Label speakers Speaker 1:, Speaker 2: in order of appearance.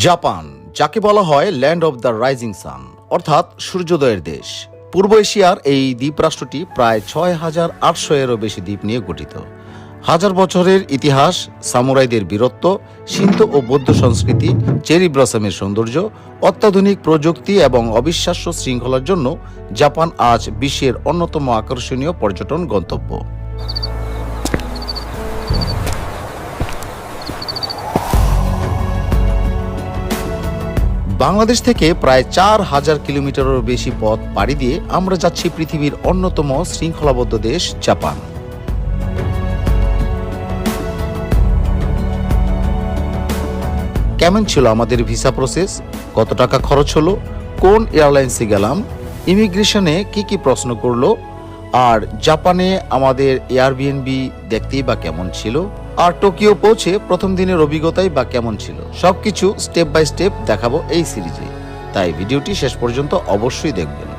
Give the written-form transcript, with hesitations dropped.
Speaker 1: Japan, যাকে বলা হয় land of the rising sun অর্থাৎ সূর্যোদয়ের দেশ। পূর্ব এশিয়ার এই দ্বীপরাষ্ট্রটি প্রায় ৬,৮০০ এরও বেশি দ্বীপ নিয়ে গঠিত। হাজার বছরের ইতিহাস, সামুরাইদের বীরত্ব, শিন্তো ও বৌদ্ধ সংস্কৃতি, চেরি ব্লসমের সৌন্দর্য, অত্যাধুনিক প্রযুক্তি এবং অবিশ্বাস্য শৃঙ্খলার জন্য জাপান আজ বিশ্বের অন্যতম আকর্ষণীয় পর্যটন গন্তব্য। বাংলাদেশ থেকে প্রায় ৪,০০০ কিলোমিটারেরও বেশি পথ পাড়ি দিয়ে আমরা যাচ্ছি পৃথিবীর অন্যতম শৃঙ্খলাবদ্ধ দেশ জাপান। কেমন ছিল আমাদের ভিসা প্রসেস, কত টাকা খরচ হলো, কোন এয়ারলাইন্সে গেলাম, ইমিগ্রেশনে কি প্রশ্ন করলো, আর জাপানে আমাদের এয়ারবিএনবি দেখতেই বা কেমন ছিল, আর টোকিও পৌঁছে প্রথম দিনের অভিজ্ঞতাই বা কেমন ছিল, সবকিছু স্টেপ বাই স্টেপ দেখাবো এই সিরিজে। তাই ভিডিওটি শেষ পর্যন্ত অবশ্যই দেখবেন।